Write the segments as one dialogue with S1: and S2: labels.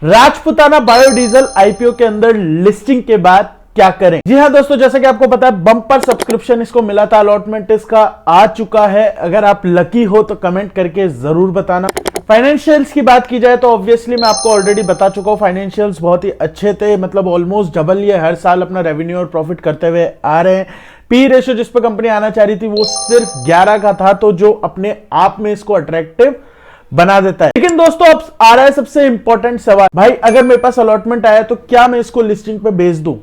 S1: Rajputana biodiesel IPO के अंदर listing के बाद क्या करें। जी हां दोस्तों, जैसा कि आपको पता है बम्पर सब्सक्रिप्शन इसको मिला था, अलॉटमेंट इसका आ चुका है। अगर आप लकी हो तो कमेंट करके जरूर बताना। फाइनेंशियल्स की बात की जाए तो ऑब्वियसली मैं आपको ऑलरेडी बता चुका हूं, फाइनेंशियल्स बहुत ही अच्छे थे, मतलब ऑलमोस्ट डबल ये हर साल अपना रेवेन्यू और प्रॉफिट करते हुए आ रहे हैं। पी रेशियो जिस पर कंपनी आना चाह रही थी वो सिर्फ 11 का था, तो जो अपने आप में इसको अट्रैक्टिव बना देता है। लेकिन दोस्तों अब आ रहा है सबसे इंपॉर्टेंट सवाल, भाई अगर मेरे पास अलॉटमेंट आया तो क्या मैं इसको लिस्टिंग पे बेच दूं?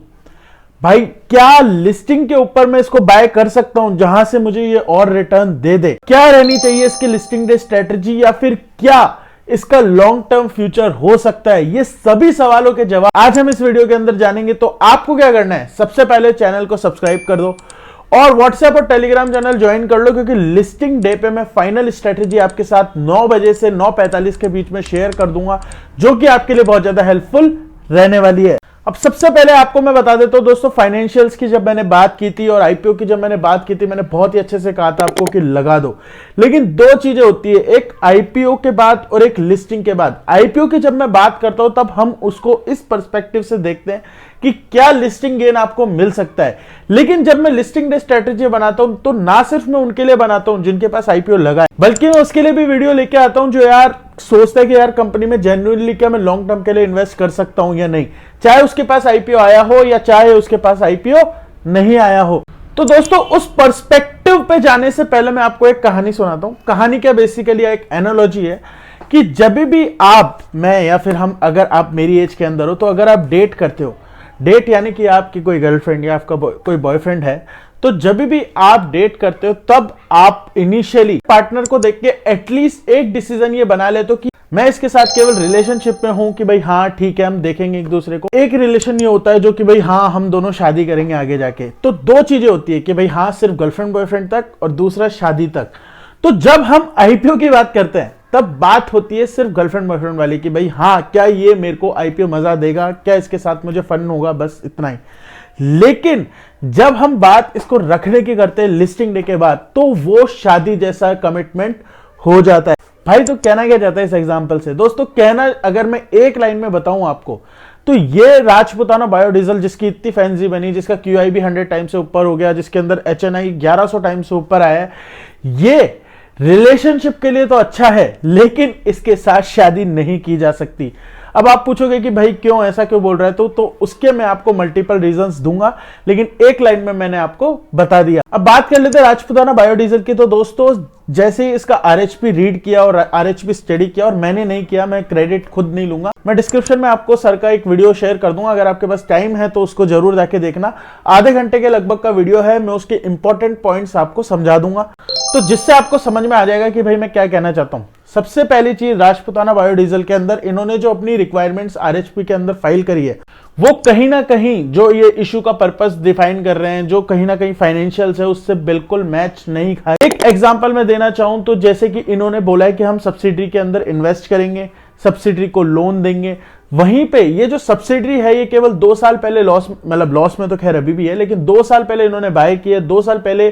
S1: भाई क्या लिस्टिंग के ऊपर मैं इसको बाय कर सकता हूं जहां से मुझे ये और रिटर्न दे दे? क्या रहनी चाहिए इसकी लिस्टिंग डे स्ट्रेटजी, या फिर क्या इसका लॉन्ग टर्म फ्यूचर हो सकता है? ये सभी सवालों के जवाब आज हम इस वीडियो के अंदर जानेंगे। तो आपको क्या करना है, सबसे पहले चैनल को सब्सक्राइब कर दो और व्हाट्सएप और टेलीग्राम चैनल ज्वाइन कर लो, क्योंकि लिस्टिंग डे पे मैं फाइनल स्ट्रेटजी आपके साथ 9 बजे से 9:45 के बीच में शेयर कर दूंगा, जो कि आपके लिए बहुत ज्यादा हेल्पफुल रहने वाली है। अब सबसे पहले आपको मैं बता देता हूं दोस्तों, फाइनेंशियल्स की जब मैंने बात की थी और आईपीओ की जब मैंने बात की थी, मैंने बहुत ही अच्छे से कहा था आपको कि लगा दो। लेकिन दो चीजें होती है, एक आईपीओ के बाद और एक लिस्टिंग के बाद। आईपीओ की जब मैं बात करता हूं तब हम उसको इस पर्सपेक्टिव से देखते हैं कि क्या लिस्टिंग गेन आपको मिल सकता है। लेकिन जब मैं लिस्टिंग डे स्ट्रेटजी बनाता हूं तो ना सिर्फ मैं उनके लिए बनाता हूं जिनके पास आईपीओ लगा है, बल्कि मैं उसके लिए भी वीडियो लेके आता हूं जो यार सोचता है कि यार कंपनी में जेन्युइनली क्या मैं लॉन्ग टर्म के लिए इन्वेस्ट कर सकता हूं या नहीं, चाहे उसके पास आईपीओ आया हो या चाहे उसके पास आईपीओ नहीं आया हो। तो दोस्तों उस पर्सपेक्टिव पे जाने से पहले मैं आपको एक कहानी सुनाता हूं। कहानी क्या, बेसिकली एक एनालॉजी है कि जब भी आप, मैं या फिर हम, अगर आप मेरी एज के अंदर हो तो अगर आप डेट करते हो, डेट यानी कि आपकी कोई गर्लफ्रेंड या आपका कोई बॉयफ्रेंड है, तो जब भी आप डेट करते हो तब आप इनिशियली पार्टनर को देख के एटलीस्ट एक डिसीजन ये बना लेते हो कि मैं इसके साथ केवल रिलेशनशिप में हूं कि भाई हाँ ठीक है हम देखेंगे एक दूसरे को। एक रिलेशन ये होता है जो कि भाई हाँ हम दोनों शादी करेंगे आगे जाके। तो दो चीजें होती है कि भाई हाँ सिर्फ गर्लफ्रेंड बॉयफ्रेंड तक और दूसरा शादी तक। तो जब हम आईपीओ की बात करते हैं तब बात होती है सिर्फ गर्लफ्रेंड बॉयफ्रेंड वाली कि भाई हाँ क्या ये मेरे को आईपीओ मजा देगा, क्या इसके साथ मुझे फन होगा, बस इतना ही। लेकिन जब हम बात इसको रखने की करते हैं लिस्टिंग डे के बाद, तो वो शादी जैसा कमिटमेंट हो जाता है। भाई तो कहना क्या चाहता है इस एग्जांपल से दोस्तों? कहना अगर मैं एक लाइन में बताऊं आपको, तो ये राजपुताना बायोडीजल जिसकी इतनी फैंसी बनी, जिसका क्यूआई भी 100 टाइम से ऊपर हो गया, जिसके अंदर एचएनआई 1100 टाइम से ऊपर आया है, ये रिलेशनशिप के लिए तो अच्छा है लेकिन इसके साथ शादी नहीं की जा सकती। अब आप पूछोगे कि भाई क्यों, ऐसा क्यों बोल रहा है? तो उसके मैं आपको मल्टीपल रीजंस दूंगा, लेकिन एक लाइन में मैंने आपको बता दिया। अब बात कर लेते हैं राजपुताना बायोडीजल की। तो दोस्तों जैसे ही इसका आरएचपी रीड किया और आरएचपी स्टडी किया, और मैंने नहीं किया, मैं क्रेडिट खुद नहीं लूंगा, मैं डिस्क्रिप्शन में आपको सर का एक वीडियो शेयर कर दूंगा, अगर आपके पास टाइम है तो उसको जरूर जाके देखना। आधे घंटे के लगभग का वीडियो है, मैं उसके इंपॉर्टेंट पॉइंट्स आपको समझा दूंगा, तो जिससे आपको समझ में आ जाएगा कि भाई मैं क्या कहना चाहता हूं। सबसे पहली चीज, राजपुताना बायोडीजल के अंदर इन्होंने जो अपनी रिक्वायरमेंट्स आरएचपी के अंदर फाइल करी है, वो कहीं ना कहीं जो ये इशू का पर्पस डिफाइन कर रहे हैं, जो कहीं ना कहीं फाइनेंशियल्स है, उससे बिल्कुल मैच नहीं खा। एक एग्जांपल मैं देना चाहूं तो जैसे कि इन्होंने बोला है कि हम सब्सिडरी के अंदर इन्वेस्ट करेंगे, सब्सिडरी को लोन देंगे। वहीं पे ये जो सब्सिडरी है ये केवल 2 साल पहले लॉस, मतलब लॉस में तो खैर अभी भी है, लेकिन 2 साल पहले इन्होंने बाय की है, 2 साल पहले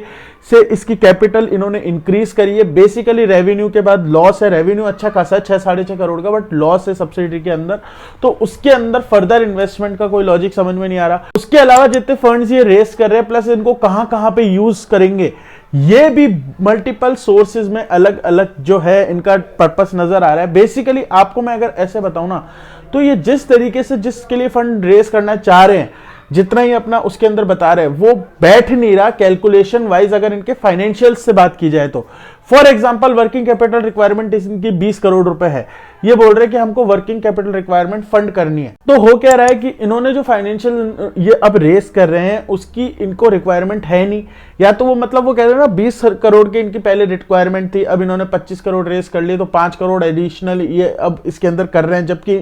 S1: से इसकी कैपिटल इन्होंने इंक्रीज करी है। बेसिकली रेवेन्यू के बाद लॉस है, रेवेन्यू अच्छा खासा 6-6.5 करोड़ का, बट लॉस है सब्सिडरी के अंदर, तो उसके अंदर फर्दर इन्वेस्टमेंट का कोई लॉजिक समझ में नहीं आ रहा। उसके अलावा जितने फंड्स ये रेस कर रहे हैं, प्लस इनको कहां कहां पे यूज करेंगे, ये भी मल्टीपल सोर्सेज में अलग अलग जो है इनका पर्पस नजर आ रहा है। बेसिकली आपको मैं अगर ऐसे बताऊं ना, तो ये जिस तरीके से जिसके लिए फंड रेस करना चाह रहे हैं, जितना ही अपना उसके अंदर बता रहे हैं, वो बैठ नहीं रहा कैलकुलेशन वाइज अगर इनके फाइनेंशियल्स से बात की जाए तो। For example working capital requirement इनकी 20 करोड़ रुपए है, ये बोल रहे हैं कि हमको वर्किंग कैपिटल रिक्वायरमेंट फंड करनी है। तो हो क्या रहा है कि इन्होंने जो फाइनेंशियल ये अब रेस कर रहे हैं उसकी इनको रिक्वायरमेंट है नहीं, या तो वो मतलब वो कह रहे हैं ना 20 करोड़ की इनकी पहले रिक्वायरमेंट थी, अब इन्होंने 25 करोड़ रेस कर लिए, तो 5 करोड़ एडिशनल ये अब इसके अंदर कर रहे हैं, जबकि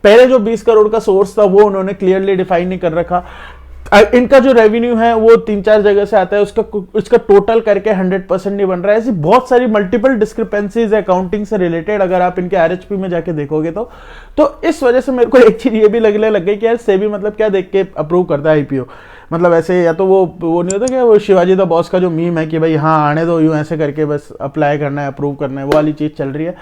S1: पहले जो 20 करोड़ का सोर्स था वो उन्होंने क्लियरली डिफाइन नहीं कर रखा। इनका जो रेवेन्यू है वो 3-4 जगह से आता है, उसका टोटल करके 100% नहीं बन रहा है। ऐसी बहुत सारी मल्टीपल डिस्क्रिपेंसीज है अकाउंटिंग से रिलेटेड, अगर आप इनके आरएचपी में जाके देखोगे तो इस वजह से मेरे को एक चीज ये भी लगने लग गई कि यार सेबी मतलब क्या देख के अप्रूव करता है आईपीओ। मतलब ऐसे, या तो वो नहीं होता कि वो शिवाजी द बॉस का जो मीम है कि भाई हाँ आने दो, यूं ऐसे करके बस अप्लाई करना है, अप्रूव करना है, वो वाली चीज चल रही है।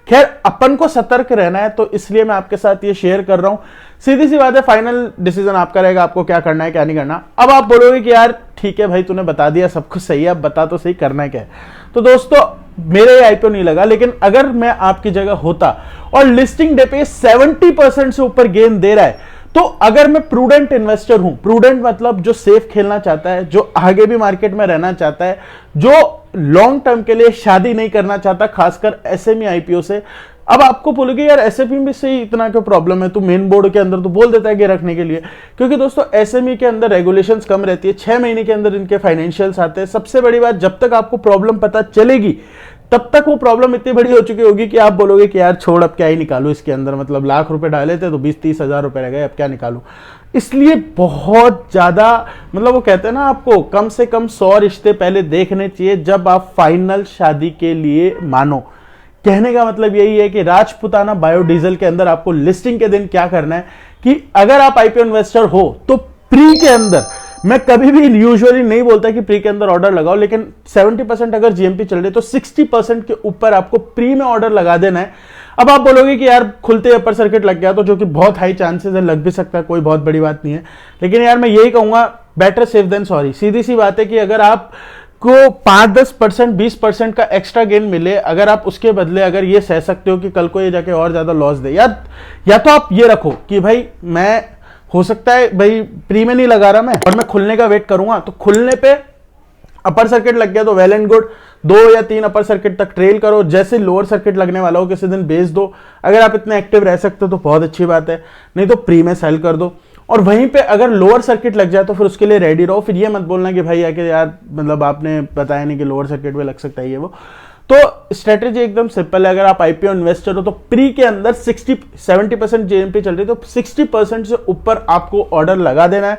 S1: खैर अपन को सतर्क रहना है, तो इसलिए मैं आपके साथ ये शेयर कर रहा हूं। सीधी सी बात है, फाइनल डिसीजन आपका रहेगा, आपको क्या करना है क्या नहीं करना। अब आप बोलोगे कि यार ठीक है भाई तूने बता दिया, सब कुछ सही है, अब बता तो सही करना है क्या है। तो दोस्तों मेरे आईपीओ नहीं लगा, लेकिन अगर मैं आपकी जगह होता और लिस्टिंग डे पे 70% से ऊपर गेन दे रहा है, तो अगर मैं प्रूडेंट इन्वेस्टर हूं, प्रूडेंट मतलब जो सेफ खेलना चाहता है, जो आगे भी मार्केट में रहना चाहता है, जो लॉन्ग टर्म के लिए शादी नहीं करना चाहता, खासकर एसएमई आईपीओ से। अब आपको बोलोगे यार एसएमई में से इतना क्यों प्रॉब्लम है, तो मेन बोर्ड के अंदर तो बोल देता है कि रखने के लिए, क्योंकि दोस्तों एसएमई के अंदर रेगुलेशंस कम रहती है, 6 महीने के अंदर इनके फाइनेंशियल्स आते हैं। सबसे बड़ी बात, जब तक आपको प्रॉब्लम पता चलेगी तब तक वो प्रॉब्लम इतनी बड़ी हो चुकी होगी कि आप बोलोगे कि यार छोड़ अब क्या ही निकालू इसके अंदर, मतलब लाख रुपए डाले थे तो 20-30 हजार रुपए रह गए, अब क्या निकालू। इसलिए बहुत ज्यादा, मतलब वो कहते हैं ना आपको कम से कम 100 रिश्ते पहले देखने चाहिए जब आप फाइनल शादी के लिए मानो। कहने का मतलब यही है कि राजपुताना बायोडीजल के अंदर आपको लिस्टिंग के दिन क्या करना है कि अगर आप आईपीओ इन्वेस्टर हो तो प्री के अंदर, मैं कभी भी यूजुअली नहीं बोलता कि प्री के अंदर ऑर्डर लगाओ, लेकिन 70% अगर जीएमपी चल रही तो 60% के ऊपर आपको प्री में ऑर्डर लगा देना है। अब आप बोलोगे कि यार खुलते अपर सर्किट लग गया, तो जो कि बहुत हाई चांसेस है, लग भी सकता है, कोई बहुत बड़ी बात नहीं है, लेकिन यार मैं यही कहूंगा बेटर सेफ देन सॉरी। सीधी सी बात है कि अगर आप को 5-10%, 20% का एक्स्ट्रा गेन मिले, अगर आप उसके बदले अगर ये सह सकते हो कि कल को ये जाके और ज्यादा लॉस दे, या तो आप ये रखो कि भाई मैं, हो सकता है भाई प्री में नहीं लगा रहा मैं और मैं खुलने का वेट करूंगा, तो खुलने पे अपर सर्किट लग गया तो वेल एंड गुड, 2 या 3 अपर सर्किट तक ट्रेल करो, जैसे लोअर सर्किट लगने वाला हो किसी दिन बेच दो। अगर आप इतने एक्टिव रह सकते हो तो बहुत अच्छी बात है, नहीं तो प्री में सेल कर दो। और वहीं पे अगर लोअर सर्किट लग जाए तो फिर उसके लिए रेडी रहो। फिर ये मत बोलना कि भाई आके यार मतलब आपने बताया नहीं कि लोअर सर्किट में लग सकता है ये वो। तो स्ट्रेटेजी एकदम सिंपल है, अगर आप आईपीओ इन्वेस्टर हो तो प्री के अंदर 70% जीएमपी चल रही है तो 60% से ऊपर आपको ऑर्डर लगा देना है,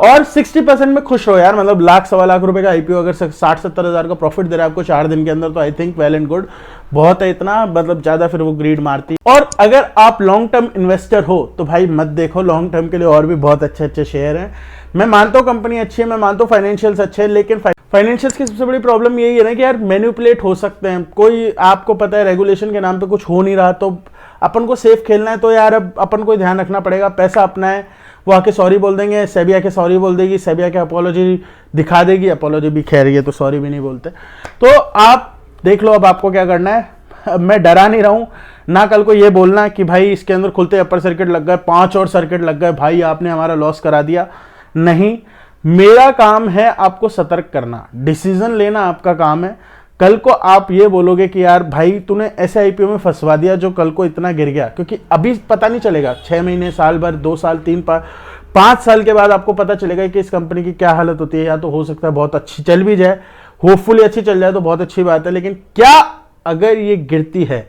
S1: और 60% में खुश रहो यार। मतलब लाख सवा लाख रुपए का आईपीओ अगर 60-70 हजार का प्रॉफिट दे रहा है आपको 4 दिन के अंदर, तो I think well and good, बहुत है इतना, मतलब ज्यादा फिर वो ग्रीड मारती। और अगर आप लॉन्ग टर्म इन्वेस्टर हो तो भाई मत देखो, लॉन्ग टर्म के लिए और भी बहुत अच्छे अच्छे शेयर हैं। मैं मानता हूं कंपनी अच्छी है, मैं मानता हूं फाइनेंशियल्स अच्छे हैं, लेकिन फाइनेंशियल्स की सबसे बड़ी प्रॉब्लम यही है ना कि यार मैनिपुलेट हो सकते हैं। कोई आपको पता है रेगुलेशन के नाम पे कुछ हो नहीं रहा, तो अपन को सेफ खेलना है, तो यार अब अपन को ध्यान रखना पड़ेगा। पैसा अपना है, वो आके सॉरी बोल देंगे, सेबी आके सॉरी बोल देगी, सेबी आके अपोलॉजी दिखा देगी, अपोलॉजी भी खैर ये तो सॉरी भी नहीं बोलते। तो आप देख लो अब आपको क्या करना है। मैं डरा नहीं रहा हूं ना, कल को ये बोलना कि भाई इसके अंदर खुलते अपर सर्किट लग गए, 5 और सर्किट लग गए, भाई आपने हमारा लॉस करा दिया। नहीं, मेरा काम है आपको सतर्क करना, डिसीजन लेना आपका काम है। कल को आप ये बोलोगे कि यार भाई तूने ऐसे आईपीओ में फंसवा दिया जो कल को इतना गिर गया, क्योंकि अभी पता नहीं चलेगा, 6 महीने, साल भर, 2 साल, 3-5 साल के बाद आपको पता चलेगा कि इस कंपनी की क्या हालत होती है। या तो हो सकता है बहुत अच्छी चल भी जाए, होपफुली अच्छी चल जाए तो बहुत अच्छी बात है, लेकिन क्या अगर ये गिरती है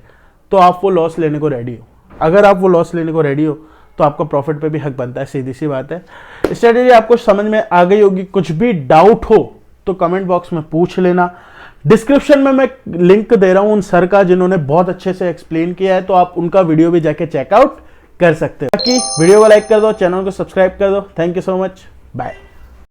S1: तो आप वो लॉस लेने को रेडी हो। अगर आप वो लॉस लेने को रेडी हो तो आपका प्रॉफिट पे भी हक बनता है, सीधी सी बात है। स्ट्रेटेजी आपको समझ में आ गई होगी। कुछ भी डाउट हो तो कमेंट बॉक्स में पूछ लेना। डिस्क्रिप्शन में मैं लिंक दे रहा हूं उन सर का जिन्होंने बहुत अच्छे से एक्सप्लेन किया है, तो आप उनका वीडियो भी जाके चेकआउट कर सकते हो। बाकी वीडियो को लाइक कर दो, चैनल को सब्सक्राइब कर दो। Thank you so much, bye.